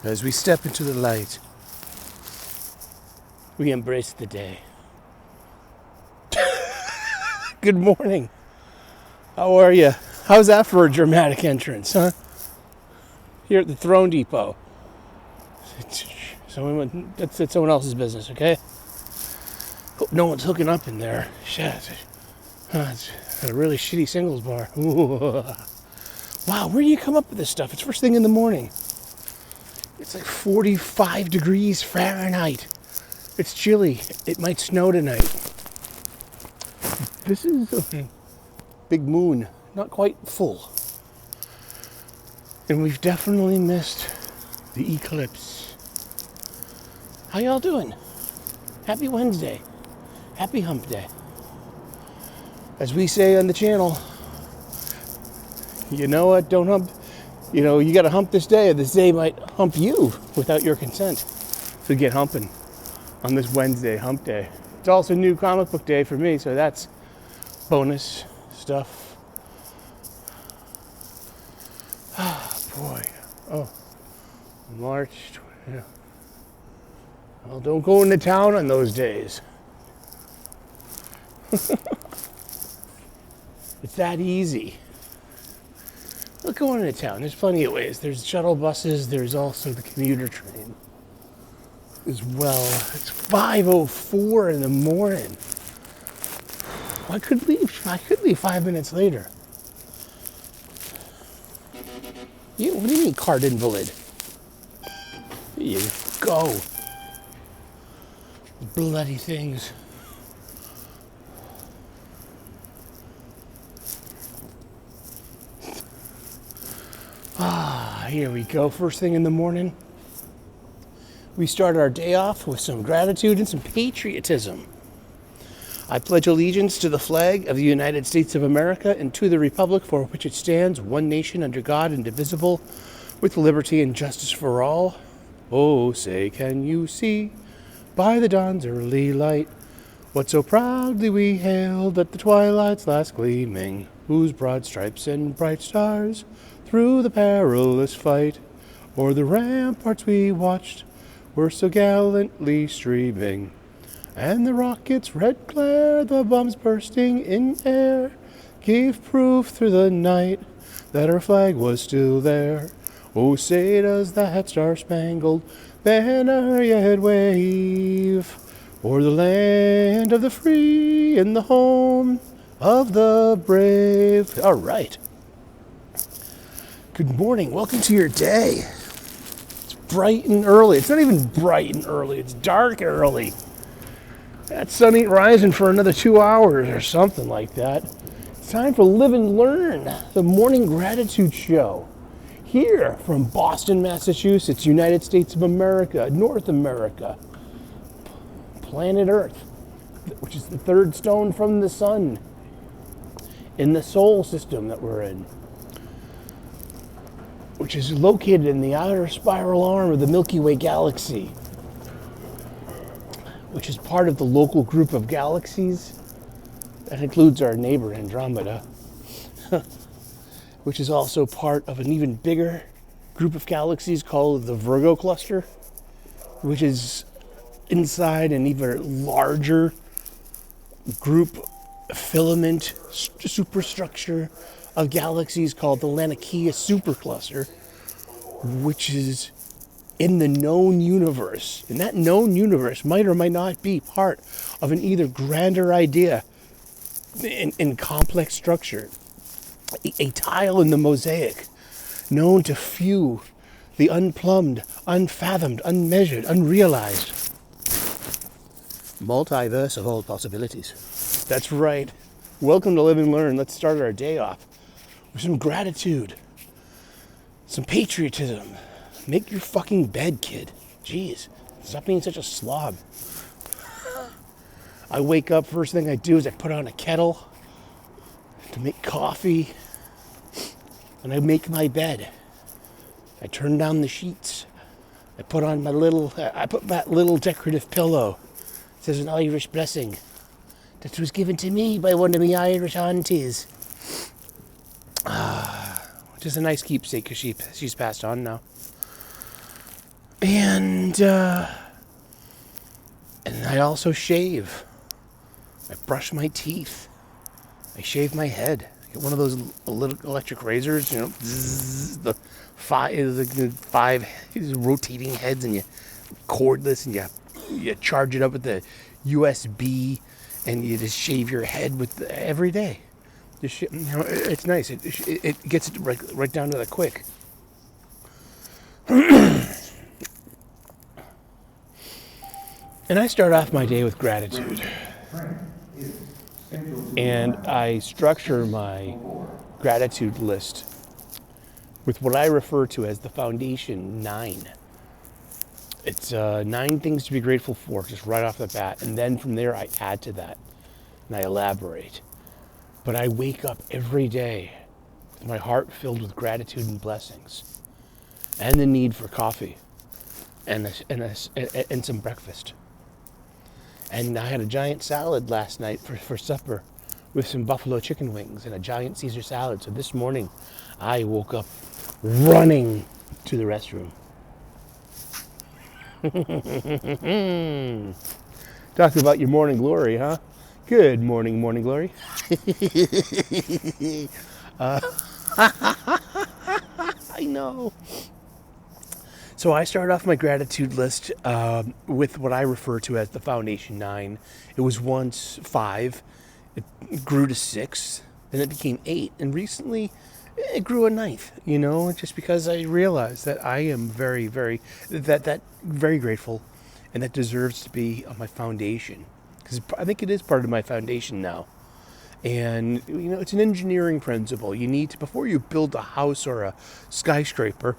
As we step into the light, we embrace the day. Good morning. How are you? How's that for a dramatic entrance, huh? Here at the Throne Depot. That's someone else's business, okay? Hope no one's hooking up in there. Shit. It's a really shitty singles bar. Ooh. Wow, where do you come up with this stuff? It's first thing in the morning. It's like 45 degrees Fahrenheit. It's chilly. It might snow tonight. This is a big moon. Not quite full. And we've definitely missed the eclipse. How y'all doing? Happy Wednesday. Happy hump day. As we say on the channel, you know what? Don't hump. You know, you got to hump this day, or this day might hump you without your consent. So get humping on this Wednesday, hump day. It's also new comic book day for me, so that's bonus stuff. Ah, boy. Oh, March. Yeah. Well, don't go into town on those days. It's that easy. Look, going into town, there's plenty of ways. There's shuttle buses, there's also the commuter train as well. It's 5:04 in the morning. I could leave 5 minutes later. What do you mean, card invalid? Here you go. Bloody things. Here we go. First thing in the morning, we start our day off with some gratitude and some patriotism. I pledge allegiance to the flag of the United States of America and to the republic for which it stands, one nation under God, indivisible, with liberty and justice for all. Oh, say, can you see by the dawn's early light what so proudly we hailed at the twilight's last gleaming, whose broad stripes and bright stars through the perilous fight o'er the ramparts we watched were so gallantly streaming, and the rocket's red glare, the bombs bursting in air, gave proof through the night that our flag was still there. Oh, say does that star-spangled banner yet wave o'er the land of the free and the home of the brave. All right. Good morning. Welcome to your day. It's bright and early. It's not even bright and early. It's dark early. That sun ain't rising for another 2 hours or something like that. It's time for Live and Learn, the morning gratitude show. Here from Boston, Massachusetts, United States of America, North America, planet Earth, which is the third stone from the sun in the solar system that we're in, which is located in the outer spiral arm of the Milky Way galaxy, which is part of the local group of galaxies that includes our neighbor Andromeda, which is also part of an even bigger group of galaxies called the Virgo cluster, which is inside an even larger group filament superstructure of galaxies called the Laniakea supercluster, which is in the known universe. And that known universe might or might not be part of an either grander idea in complex structure, a tile in the mosaic known to few, the unplumbed, unfathomed, unmeasured, unrealized multiverse of all possibilities. That's right. Welcome to Live and Learn. Let's start our day off with some gratitude, some patriotism. Make your fucking bed, kid. Jeez, stop being such a slob. I wake up, first thing I do is I put on a kettle to make coffee, and I make my bed. I turn down the sheets. I put that little decorative pillow. It says an Irish blessing that was given to me by one of my Irish aunties. Which is a nice keepsake because she's passed on now. And I also shave. I brush my teeth. I shave my head. I get one of those electric razors, the five rotating heads, and you cordless, and you charge it up with the USB, and you just shave your head with every day. It's nice. It gets it right down to the quick. And I start off my day with gratitude. And I structure my gratitude list with what I refer to as the Foundation 9. It's 9 things to be grateful for, just right off the bat. And then from there, I add to that and I elaborate. But I wake up every day with my heart filled with gratitude and blessings, and the need for coffee and some breakfast. And I had a giant salad last night for supper with some buffalo chicken wings and a giant Caesar salad. So this morning, I woke up running to the restroom. Talking about your morning glory, huh? Good morning, morning glory. I know. So I start off my gratitude list with what I refer to as the Foundation 9. It was once 5. It grew to 6. Then it became 8. And recently, it grew a 9th, just because I realized that I am very, very, very grateful, and that deserves to be on my foundation. Because I think it is part of my foundation now. And, it's an engineering principle. You need to, before you build a house or a skyscraper,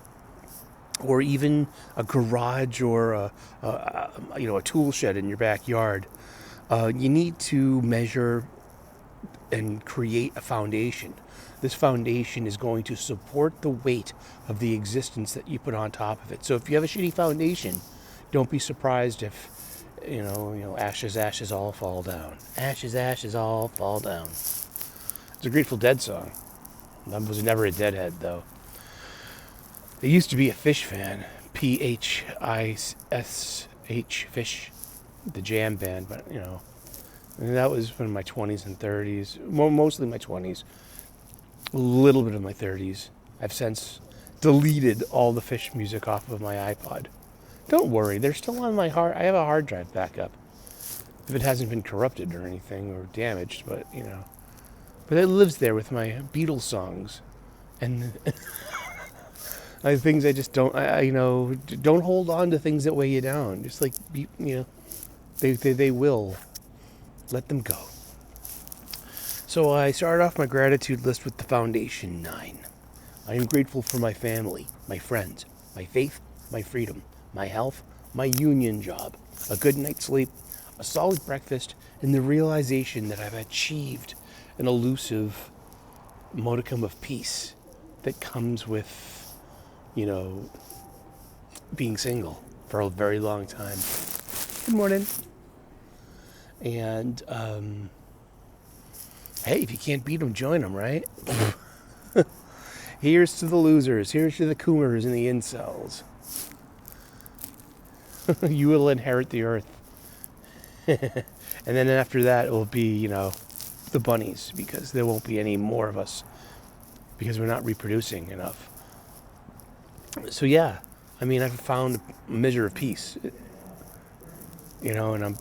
or even a garage or a tool shed in your backyard, you need to measure and create a foundation. This foundation is going to support the weight of the existence that you put on top of it. So if you have a shitty foundation, don't be surprised if, ashes, ashes all fall down. Ashes, ashes all fall down. It's a Grateful Dead song. I was never a Deadhead, though. I used to be a Fish fan, Phish, Fish, the jam band, but, and that was in my 20s and 30s, mostly my 20s, a little bit of my 30s. I've since deleted all the Fish music off of my iPod. Don't worry, they're still on my I have a hard drive backup, if it hasn't been corrupted or anything, or damaged, but, but it lives there with my Beatles songs, and... things I just don't, don't hold on to things that weigh you down. Just like, they will. Let them go. So I started off my gratitude list with the Foundation 9. I am grateful for my family, my friends, my faith, my freedom, my health, my union job, a good night's sleep, a solid breakfast, and the realization that I've achieved an elusive modicum of peace that comes with being single for a very long time. Good morning. And, hey, if you can't beat them, join them, right? Here's to the losers. Here's to the coomers and the incels. You will inherit the earth. And then after that, it will be, the bunnies, because there won't be any more of us, because we're not reproducing enough. So yeah, I've found a measure of peace, and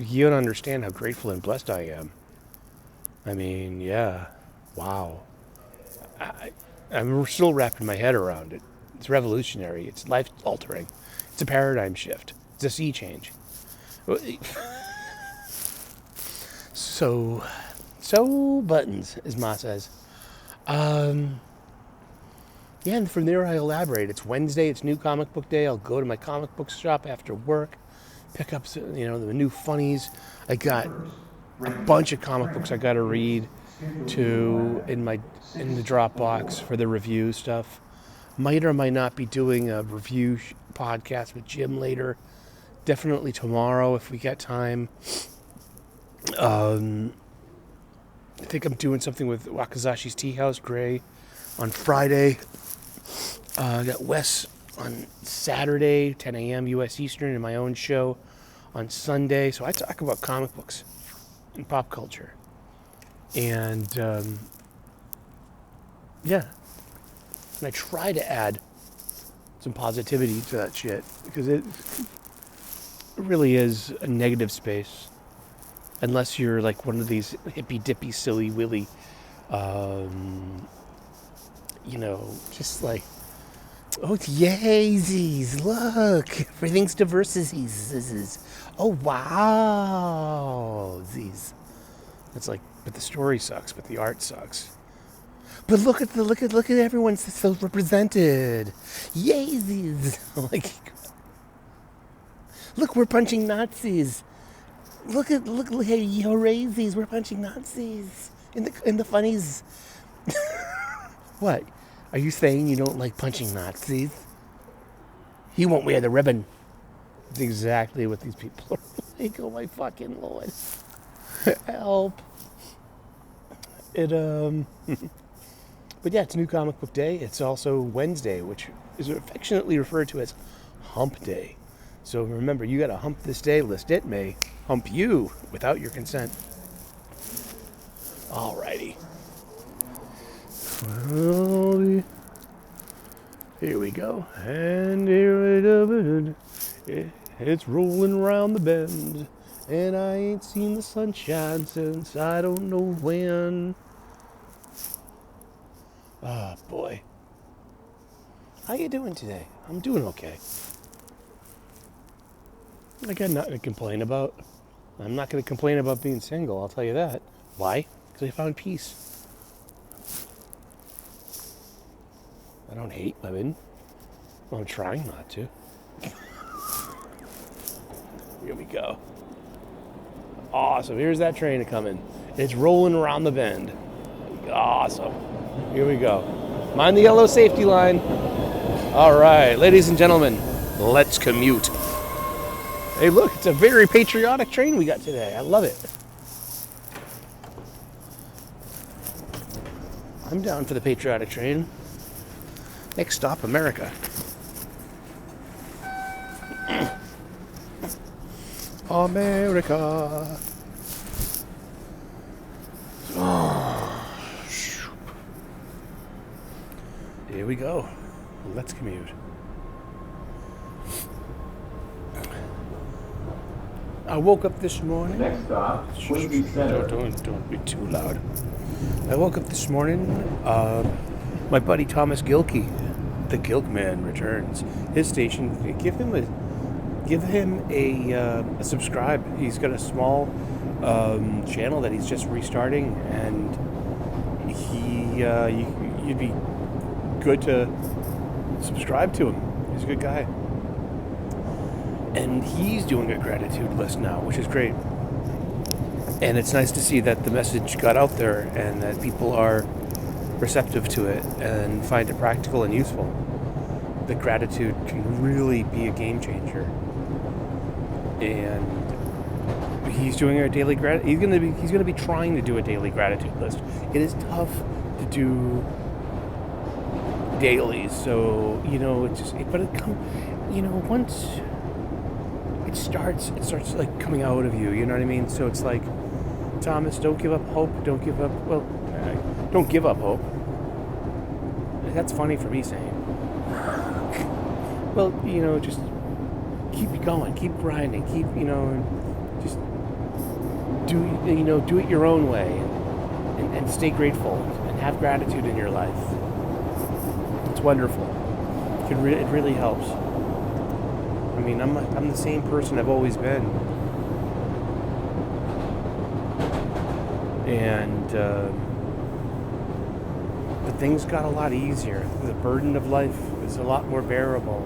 you don't understand how grateful and blessed I am. Yeah, wow. I'm still wrapping my head around it. It's revolutionary. It's life altering. It's a paradigm shift. It's a sea change. So buttons, as Ma says. Yeah, and from there I elaborate. It's Wednesday, it's New Comic Book Day. I'll go to my comic book shop after work, pick up, the new funnies. I got a bunch of comic books I got to read in the Dropbox for the review stuff. Might or might not be doing a review podcast with Jim later. Definitely tomorrow if we get time. I think I'm doing something with Wakazashi's Tea House Gray on Friday. I got Wes on Saturday, 10 a.m. U.S. Eastern, in my own show on Sunday. So I talk about comic books and pop culture. And, yeah. And I try to add some positivity to that shit, because it really is a negative space. Unless you're like one of these hippy dippy, silly willy, just like, oh, yaysies, look, everything's diversities. Oh, wow, these. It's like, but the story sucks, but the art sucks. But look at everyone's so represented. Yaysies. Like, look, we're punching Nazis. Look, hey, hooraysies, we're punching Nazis in the funnies. What? Are you saying you don't like punching Nazis? He won't wear the ribbon. That's exactly what these people are like. Oh my fucking Lord. Help. But yeah, it's New Comic Book Day. It's also Wednesday, which is affectionately referred to as Hump Day. So remember, you gotta hump this day, lest it may hump you without your consent. Alrighty. Well, here we go. And here it's rolling around the bend. And I ain't seen the sunshine since I don't know when. Ah, boy. How you doing today? I'm doing okay. I got nothing to complain about. I'm not going to complain about being single, I'll tell you that. Why? Because I found peace. I don't hate women. Well, I'm trying not to. Here we go. Awesome. Here's that train coming. It's rolling around the bend. Awesome. Here we go. Mind the yellow safety line. All right, ladies and gentlemen, let's commute. Hey, look, it's a very patriotic train we got today. I love it. I'm down for the patriotic train. Next stop, America. America. Oh, here we go. Let's commute. I woke up this morning. Next stop, Queen Center. Don't be too loud. I woke up this morning. My buddy Thomas Gilkey, the Gilk Man, returns. His station. Give him a subscribe. He's got a small channel that he's just restarting, and you'd be good to subscribe to him. He's a good guy. And he's doing a gratitude list now, which is great. And it's nice to see that the message got out there and that people are receptive to it and find it practical and useful. The gratitude can really be a game changer. And he's doing a daily he's gonna be trying to do a daily gratitude list. It is tough to do daily, so once it starts like coming out of you, you know what I mean? So it's like, Thomas, don't give up hope, don't give up hope. That's funny for me saying. Well, just keep going, keep grinding, just do it your own way, and stay grateful and have gratitude in your life. It's wonderful. It really helps. I mean, I'm the same person I've always been, and but things got a lot easier. The burden of life is a lot more bearable.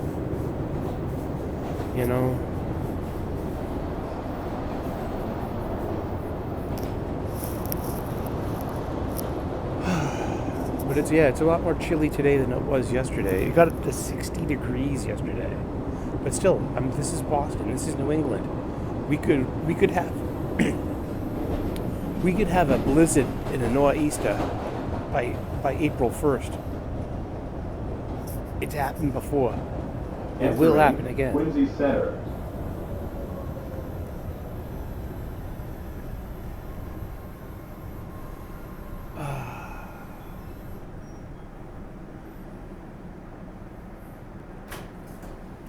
But it's a lot more chilly today than it was yesterday. It got up to 60 degrees yesterday. But still, this is Boston. This is New England. We could have a blizzard in a nor'easter by April 1st. It's happened before. It will happen again. Quincy Center.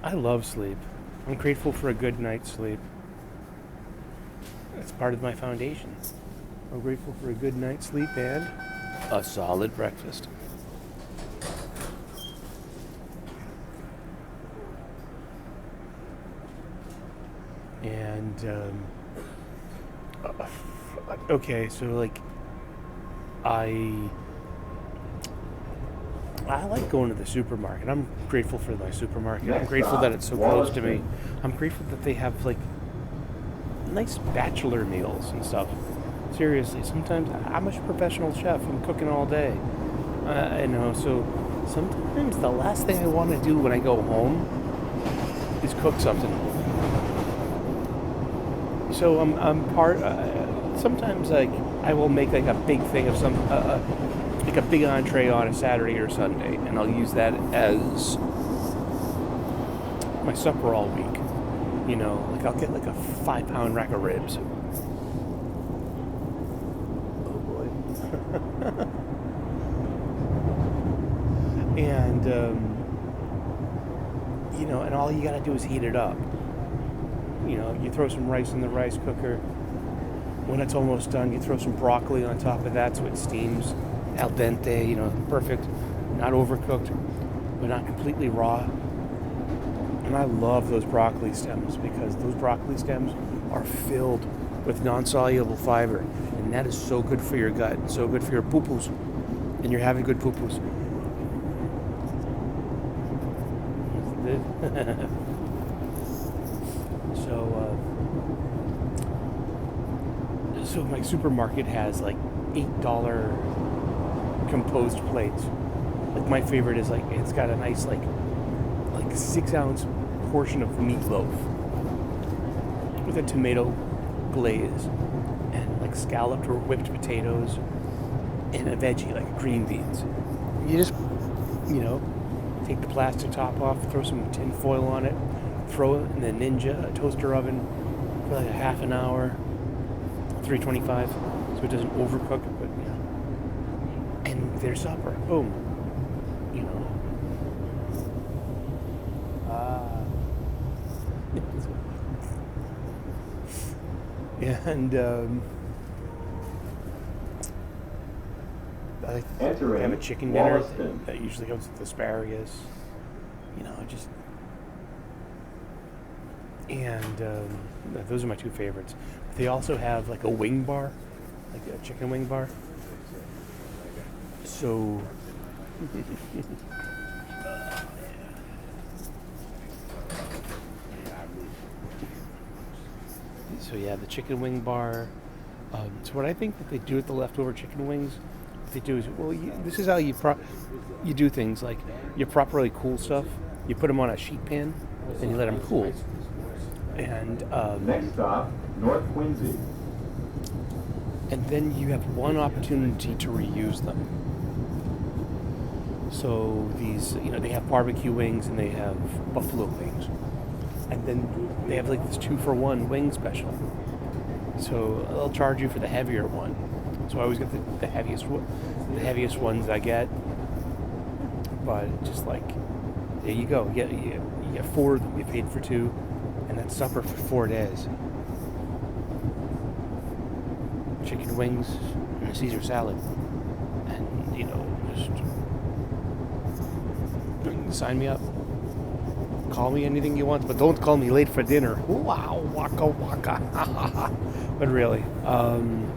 I love sleep. I'm grateful for a good night's sleep. It's part of my foundation. I'm grateful for a good night's sleep and a solid breakfast. And okay, so like I like going to the supermarket. I'm grateful for my supermarket. I'm Next grateful stop, that it's so close to me. Wollaston. I'm grateful that they have like nice bachelor meals and stuff. Seriously, sometimes I'm a professional chef. I'm cooking all day. So sometimes the last thing I want to do when I go home is cook something. So I'm part. Sometimes like I will make like a big thing of some like a big entree on a Saturday or Sunday, and I'll use that as my supper all week. You know, like I'll get like a 5-pound rack of ribs. Oh boy. And and all you gotta do is heat it up. You know, you throw some rice in the rice cooker. When it's almost done, you throw some broccoli on top of that so it steams al dente, perfect, not overcooked, but not completely raw. And I love those broccoli stems because those broccoli stems are filled with non-soluble fiber, and that is so good for your gut, so good for your poo-poos, and you're having good poo-poos. So my supermarket has like $8 composed plates. Like my favorite is like it's got a nice like 6-ounce portion of meatloaf with a tomato glaze and like scalloped or whipped potatoes and a veggie like green beans. You just take the plastic top off, throw some tin foil on it, throw it in the Ninja toaster oven for like a half an hour, 325, so it doesn't overcook, but and their supper, boom, and I have a chicken dinner Wollaston. that usually comes with asparagus, and those are my two favorites. They also have like a wing bar, like a chicken wing bar. So yeah, the chicken wing bar. So what I think that they do with the leftover chicken wings, what they do is, this is how you do things. Like you properly cool stuff. You put them on a sheet pan and you let them cool. And Next stop, North Quincy. and then you have one opportunity to reuse them. So these, they have barbecue wings and they have buffalo wings. And then they have like this 2-for-1 wing special. So they'll charge you for the heavier one. So I always get the heaviest ones I get. But just like, there you go. You get 4 of them. You paid for 2, and that's supper for 4 days. Chicken wings and a Caesar salad, and just sign me up. Call me anything you want, but don't call me late for dinner. Wow, waka waka. But really, I'm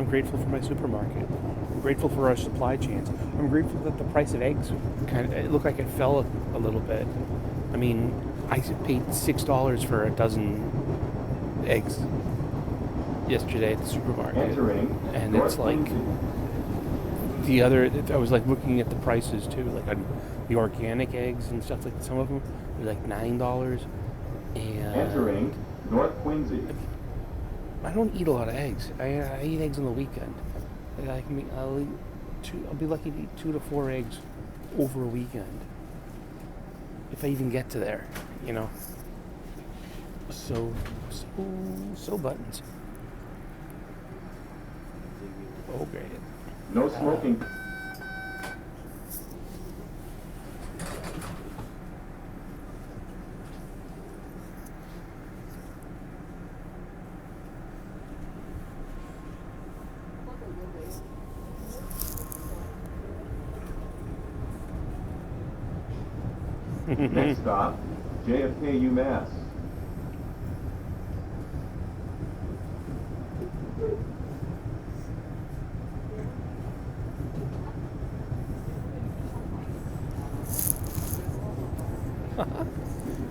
grateful for my supermarket. I'm grateful for our supply chains. I'm grateful that the price of eggs it looked like it fell a little bit. I mean, I paid $6 for a dozen eggs yesterday at the supermarket, Entering and North it's like Quincy. I was like looking at the prices too, like on the organic eggs and stuff. Like some of them were like $9, and Entering North Quincy. I don't eat a lot of eggs. I eat eggs on the weekend. I'll be lucky to eat 2 to 4 eggs over a weekend. If I even get to there, you know. So buttons. Oh, great. No smoking. Next stop, JFK UMass.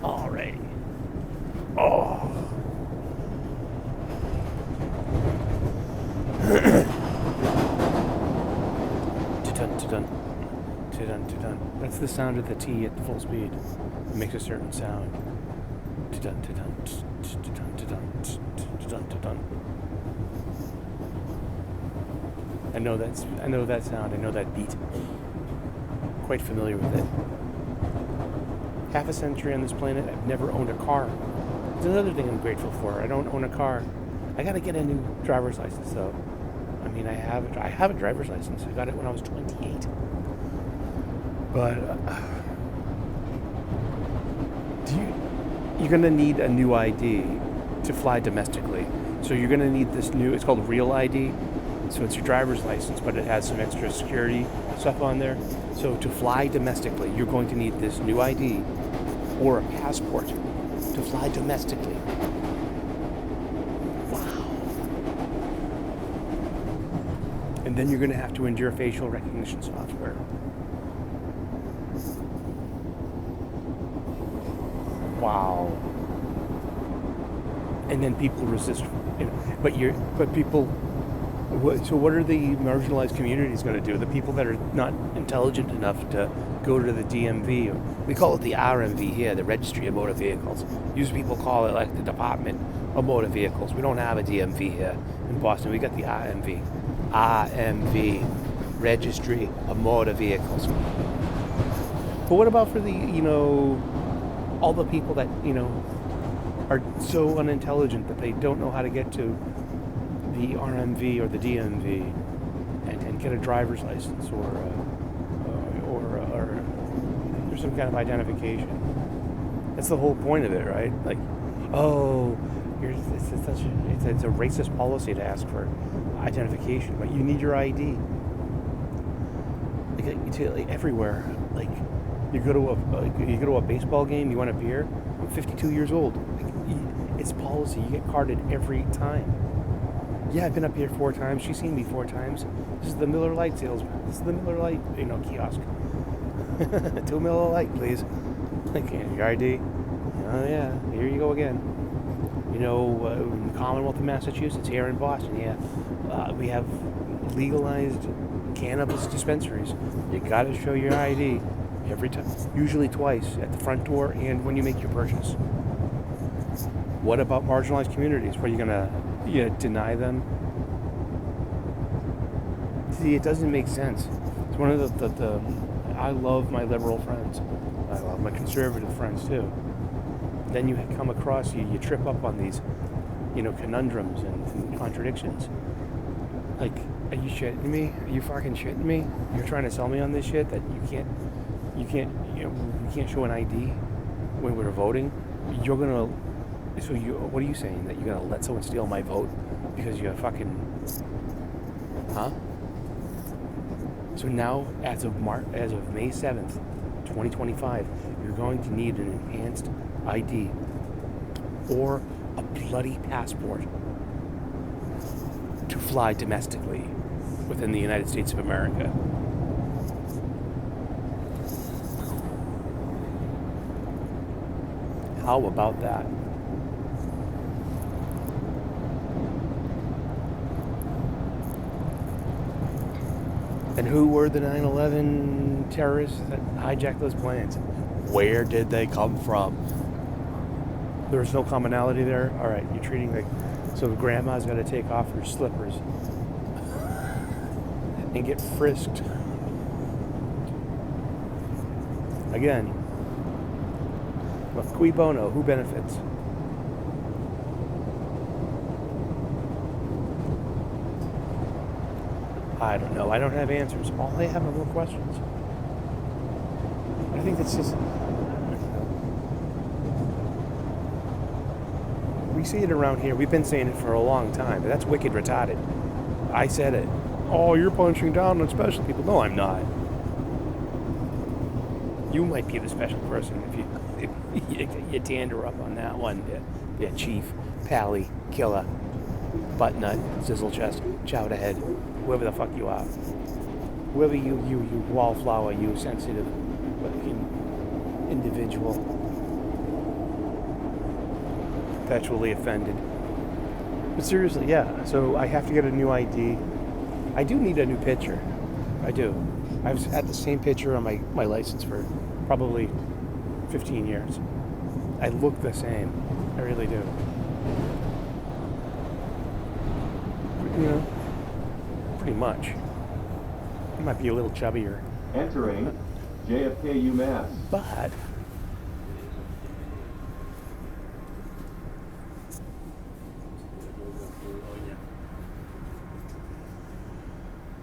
Alrighty. Oh. Ta-dun, ta-dun. Ta-dun, ta-dun. That's the sound of the T at full speed. It makes a certain sound. Ta-dun, ta-dun, ta-dun, ta-dun, ta-dun, ta-dun. I know that sound. I know that beat. Quite familiar with it. Half a century on this planet, I've never owned a car. It's another thing I'm grateful for. I don't own a car. I gotta get a new driver's license though. I mean, I have a driver's license. I got it when I was 28. But you're gonna need a new ID to fly domestically. So you're gonna need this new. It's called Real ID. So it's your driver's license, but it has some extra security stuff on there. So to fly domestically, you're going to need this new ID or a passport to fly domestically. Wow. And then you're going to have to endure facial recognition software. Wow. And then people resist, but people. So what are the marginalized communities going to do? The people that are not intelligent enough to go to the DMV, we call it the RMV here, the Registry of Motor Vehicles. Usually people call it like the Department of Motor Vehicles. We don't have a DMV here in Boston. We got the RMV. RMV, Registry of Motor Vehicles. But what about for the, all the people that, are so unintelligent that they don't know how to get to the RMV or the DMV and get a driver's license or some kind of identification. That's the whole point of it, right? Like, it's a racist policy to ask for identification, but you need your ID. Like everywhere, like you go to a baseball game, you want a beer. I'm 52 years old. It's policy. You get carded every time. Yeah, I've been up here 4 times. She's seen me 4 times. This is the Miller Lite salesman. This is the Miller Lite, kiosk. 2 Miller Lite, please. Like, your ID? Oh, yeah. Here you go again. In the Commonwealth of Massachusetts, here in Boston, we have legalized cannabis dispensaries. You gotta show your ID every time. Usually twice, at the front door and when you make your purchase. What about marginalized communities? What are you gonna deny them? See, it doesn't make sense. It's one of the I love my liberal friends. I love my conservative friends too. Then you come across, you trip up on these, conundrums and contradictions. Like, are you shitting me? Are you fucking shitting me? You're trying to sell me on this shit that you can't show an ID when we're voting? What are you saying? That you're gonna let someone steal my vote because you're fucking, huh? So now, as of May 7th, 2025, you're going to need an enhanced ID or a bloody passport to fly domestically within the United States of America. How about that? And who were the 9/11 terrorists that hijacked those planes? Where did they come from? There was no commonality there? All right, you're treating so grandma's got to take off her slippers and get frisked Again, well, cui bono, who benefits? I don't know. I don't have answers. All I have are more questions. I think that's just... We see it around here. We've been saying it for a long time, but that's wicked retarded. I said it. Oh, you're punching down on special people. No, I'm not. You might be the special person if you dander up on that one. Yeah, chief, pally, killer, butt nut, sizzle chest, chowder head, whoever the fuck you are. Whoever you wallflower, you sensitive fucking individual. Perpetually offended. But seriously, yeah, so I have to get a new ID. I do need a new picture. I do. I've had the same picture on my license for probably 15 years. I look the same. I really do. You know, pretty much. I might be a little chubbier. Entering JFK UMass. But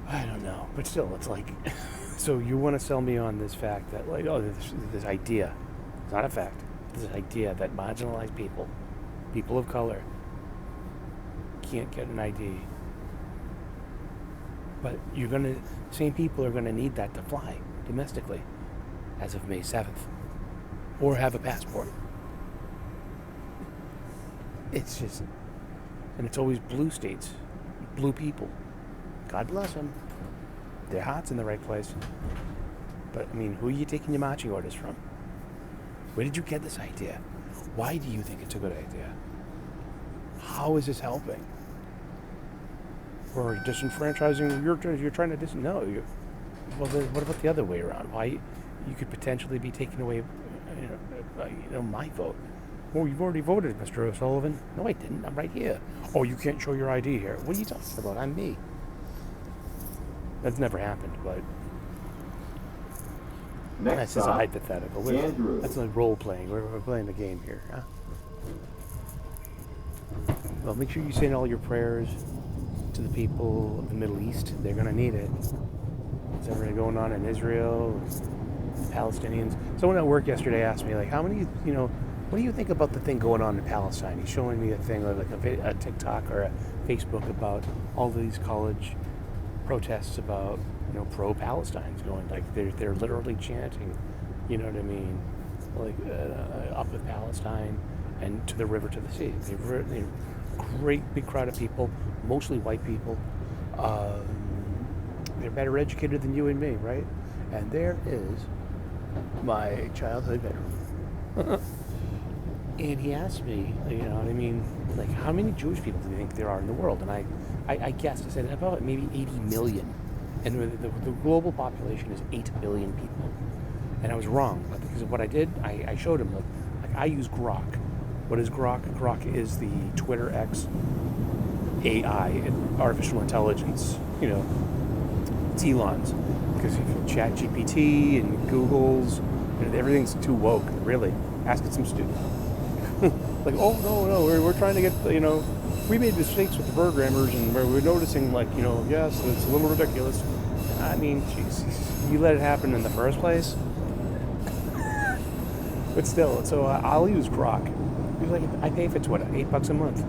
I don't know. But still, it's like, so you want to sell me on this fact that, like, oh, this idea, it's not a fact, this idea that marginalized people of color, can't get an ID. But same people are gonna need that to fly domestically as of May 7th, or have a passport. It's just, and it's always blue states, blue people. God bless them. Their heart's in the right place. But, I mean, who are you taking your marching orders from? Where did you get this idea? Why do you think it's a good idea? How is this helping? Or disenfranchising, you're trying to no. Well, then what about the other way around? Why you could potentially be taking away, my vote? Oh, you've already voted, Mr. O'Sullivan. No, I didn't. I'm right here. Oh, you can't show your ID here. What are you talking about? I'm me. That's never happened, but that's just a hypothetical. Andrew. That's like role playing. We're playing the game here. Huh? Well, make sure you send all your prayers to the people of the Middle East. They're going to need it. What's everything going on in Israel, Palestinians. Someone at work yesterday asked me, like, how many, what do you think about the thing going on in Palestine? He's showing me a thing, like a TikTok or a Facebook about all these college protests about, pro-Palestine's going, like, they're literally chanting, you know what I mean, like, up with Palestine and to the river, to the sea. They're great big crowd of people, mostly white people. They're better educated than you and me, right? And there is my childhood bedroom. And he asked me, you know what I mean, like, how many Jewish people do you think there are in the world? And I guessed, I said about maybe 80 million. And the global population is 8 billion people. And I was wrong, because of what I did, I showed him, like I use Grok. What is Grok? Grok is the Twitter X AI, artificial intelligence, it's Elon's. Because you can Chat GPT and Google's, everything's too woke, really. Ask it some student. Like, oh, no, we're trying to get, we made mistakes with the programmers, and we're noticing, like, yes, it's a little ridiculous. I mean, jeez, you let it happen in the first place? But still, so I'll use Grok. He's like, I pay for Twitter, $8 a month.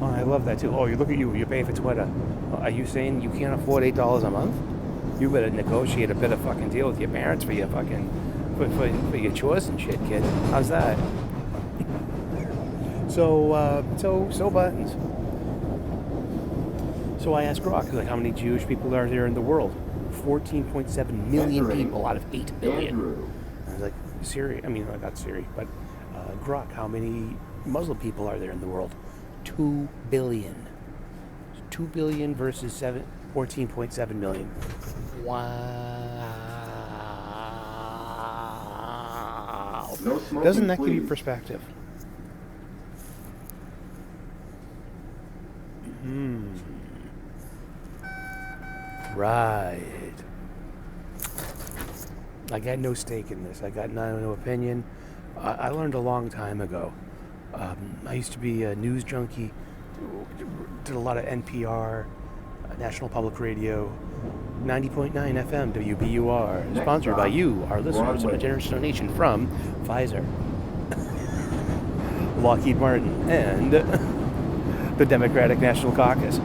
Oh, I love that too. Oh, you look at you pay for Twitter. Are you saying you can't afford $8 a month? You better negotiate a better fucking deal with your parents for your fucking, for your chores and shit, kid. How's that? So buttons. So I asked Grok, like, how many Jewish people are there in the world? 14.7 million people out of 8 billion. I was like, Siri, not Siri, but Grok, how many Muslim people are there in the world? 2 billion. 2 billion versus 14.7 million. Wow. No smoking, Doesn't that give you please. perspective? Right. I got no stake in this. I got no opinion. I learned a long time ago. I used to be a news junkie, did a lot of NPR, National Public Radio, 90.9 FM, WBUR, Next sponsored by stop, you, our listeners, and a Broadway. generous donation from Pfizer, Lockheed Martin, and the Democratic National Caucus.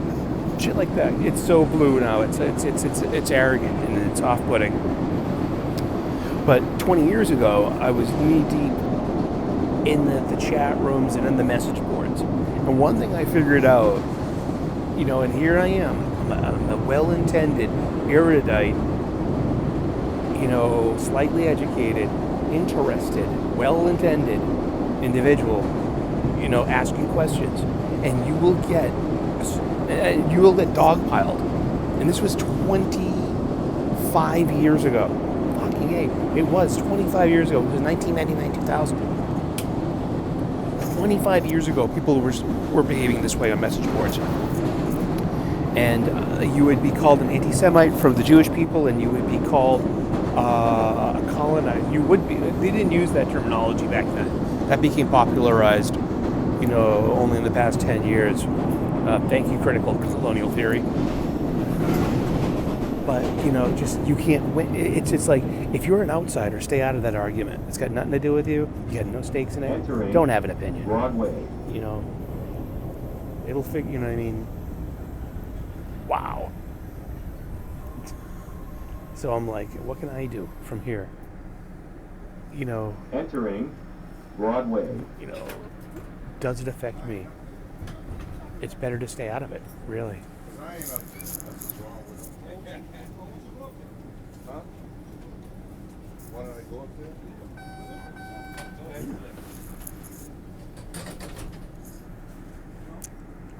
Shit like that. It's so blue now. It's arrogant and it's off-putting. But 20 years ago, I was knee-deep in the chat rooms and in the message boards. And one thing I figured out, and here I am, I'm a well-intended, erudite, slightly educated, interested, well-intended individual, asking questions. And you will get dogpiled. And this was 25 years ago. Fucking A. It was 25 years ago. It was 1999, 2000. 25 years ago, people were behaving this way on message boards. And you would be called an anti-Semite from the Jewish people, and you would be called a colonizer. They didn't use that terminology back then. That became popularized, only in the past 10 years. Thank you, critical colonial theory. But, you can't win. It's like, if you're an outsider, stay out of that argument. It's got nothing to do with you. You got no stakes in it. Entering Don't have an opinion. Broadway. It'll figure, what I mean? Wow. So I'm like, what can I do from here? Entering Broadway. Does it affect me? It's better to stay out of it, really. Why don't I go up there?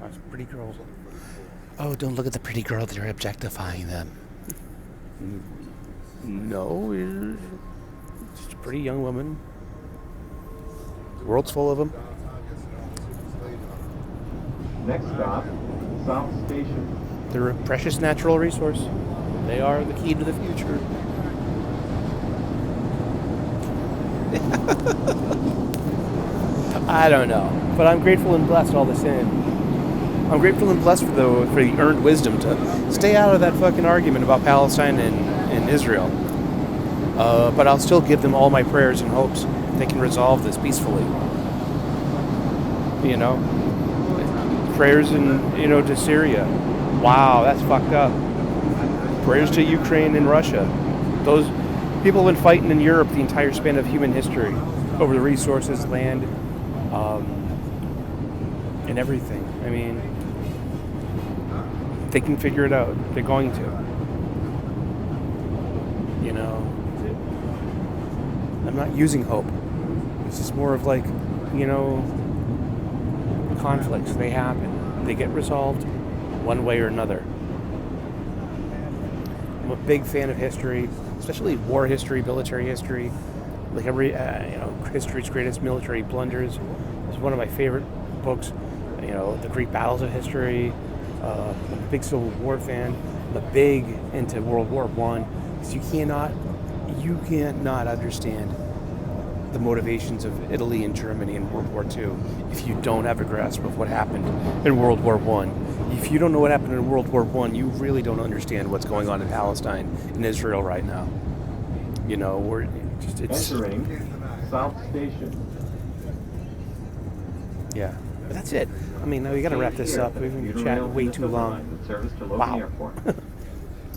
That's pretty girls. Oh, don't look at the pretty girls. You're objectifying them. No, you're just a pretty young woman. The world's full of them. Next stop, South Station. They're a precious natural resource. They are the key to the future. I don't know, but I'm grateful and blessed all the same. I'm grateful and blessed for the earned wisdom to stay out of that fucking argument about Palestine and Israel. But I'll still give them all my prayers and hopes they can resolve this peacefully. Prayers to Syria. Wow, that's fucked up. Prayers to Ukraine and Russia. Those people have been fighting in Europe the entire span of human history over the resources, land, and everything. I mean, they can figure it out. They're going to. I'm not using hope. It's just more of like, conflicts. They happen. They get resolved one way or another. I'm a big fan of history, especially war history, military history. Like every, history's greatest military blunders is one of my favorite books. The Great Battles of History. I'm a big Civil War fan. I'm big into World War I. Because you cannot understand the motivations of Italy and Germany in World War II if you don't have a grasp of what happened in World War I. If you don't know what happened in World War I, you really don't understand what's going on in Palestine and Israel right now. It's Entering South Station. yeah. But that's it. I mean, we got to wrap this up. We've been chatting way too long. Service to Logan Wow. Airport.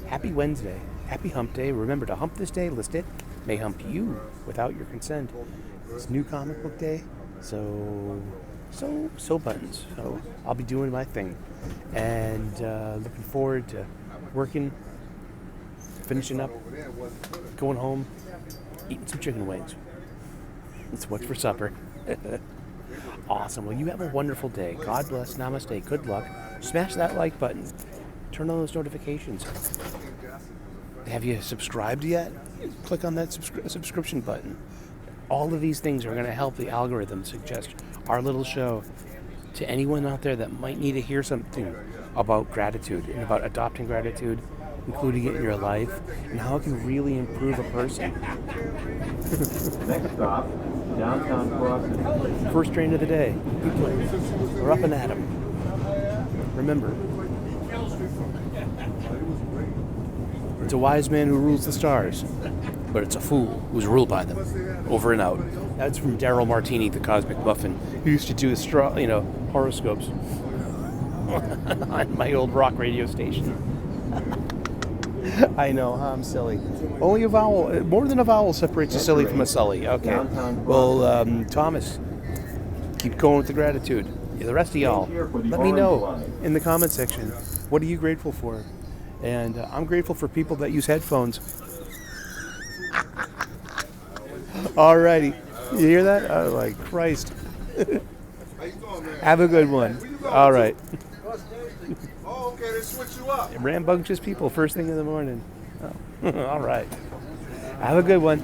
Happy Wednesday. Happy hump day. Remember to hump this day, lest it may hump you without your consent. It's new comic book day, so buttons. So I'll be doing my thing. And looking forward to working, finishing up, going home, eating some chicken wings. It's what's for supper. Awesome. Well, you have a wonderful day. God bless. Namaste. Good luck. Smash that like button. Turn on those notifications. Have you subscribed yet? Click on that subscription button. All of these things are going to help the algorithm suggest our little show to anyone out there that might need to hear something about gratitude and about adopting gratitude including it in your life, and how it can really improve a person. Next stop, Downtown Crossing. First train of the day. We're up and at 'em. Remember, it's a wise man who rules the stars, but it's a fool who's ruled by them. Over and out. That's from Daryl Martini, the Cosmic Muffin, who used to do horoscopes on my old rock radio station. I know, I'm silly. Only a vowel, more than a vowel separates a silly from a sully. Okay. Well, Thomas, keep going with the gratitude. Yeah, the rest of y'all, let me know in the comment section. What are you grateful for? And I'm grateful for people that use headphones. Alrighty. You hear that? Oh, like Christ. Have a good one. All right. Oh, okay, they switch you up. Rambunctious people first thing in the morning. Oh. All right. Have a good one.